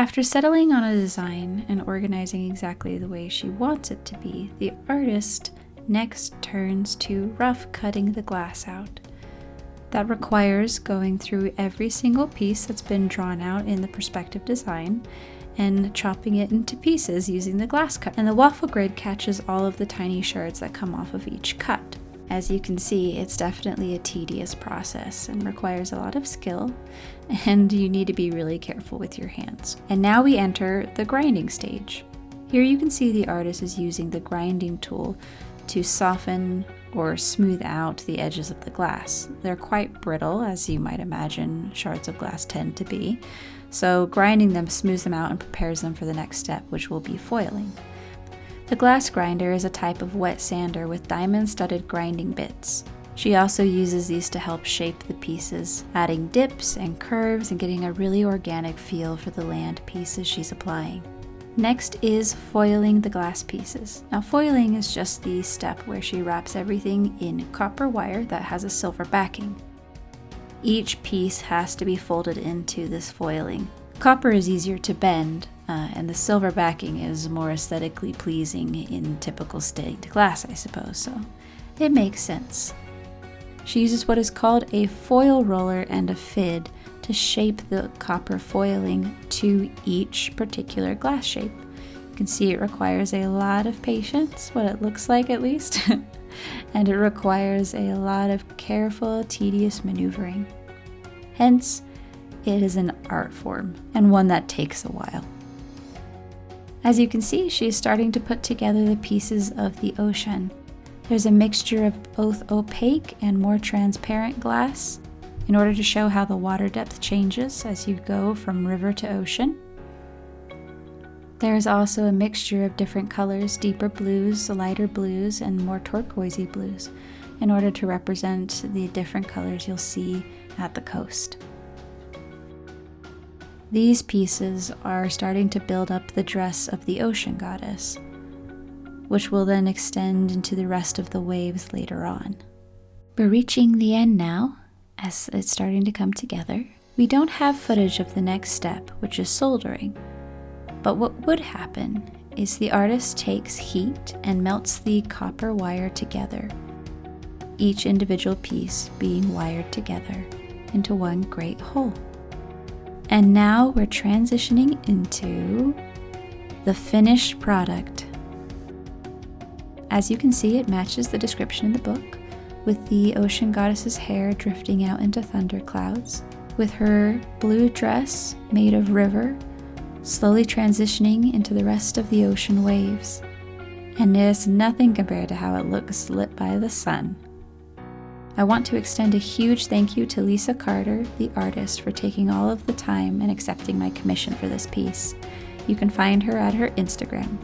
After settling on a design and organizing exactly the way she wants it to be, the artist next turns to rough cutting the glass out. That requires going through every single piece that's been drawn out in the perspective design and chopping it into pieces using the glass cut. And the waffle grid catches all of the tiny shards that come off of each cut. As you can see, it's definitely a tedious process and requires a lot of skill, and you need to be really careful with your hands. And now we enter the grinding stage. Here you can see the artist is using the grinding tool to soften or smooth out the edges of the glass. They're quite brittle, as you might imagine shards of glass tend to be, so grinding them smooths them out and prepares them for the next step, which will be foiling. The glass grinder is a type of wet sander with diamond-studded grinding bits. She also uses these to help shape the pieces, adding dips and curves and getting a really organic feel for the land pieces she's applying. Next is foiling the glass pieces. Now, foiling is just the step where she wraps everything in copper wire that has a silver backing. Each piece has to be folded into this foiling. Copper is easier to bend, and the silver backing is more aesthetically pleasing in typical stained glass, I suppose, so it makes sense. She uses what is called a foil roller and a fid to shape the copper foiling to each particular glass shape. You can see it requires a lot of patience, what it looks like at least, and it requires a lot of careful, tedious maneuvering. Hence, it is an art form, and one that takes a while. As you can see, she is starting to put together the pieces of the ocean. There's a mixture of both opaque and more transparent glass in order to show how the water depth changes as you go from river to ocean. There is also a mixture of different colors, deeper blues, lighter blues, and more turquoisey blues, in order to represent the different colors you'll see at the coast. These pieces are starting to build up the dress of the ocean goddess, which will then extend into the rest of the waves later on. We're reaching the end now, as it's starting to come together. We don't have footage of the next step, which is soldering, but what would happen is the artist takes heat and melts the copper wire together, each individual piece being wired together into one great whole. And now we're transitioning into the finished product. As you can see, it matches the description in the book, with the ocean goddess's hair drifting out into thunderclouds, with her blue dress made of river slowly transitioning into the rest of the ocean waves. And there's nothing compared to how it looks lit by the sun. I want to extend a huge thank you to Lisa Carter, the artist, for taking all of the time and accepting my commission for this piece. You can find her at her Instagram.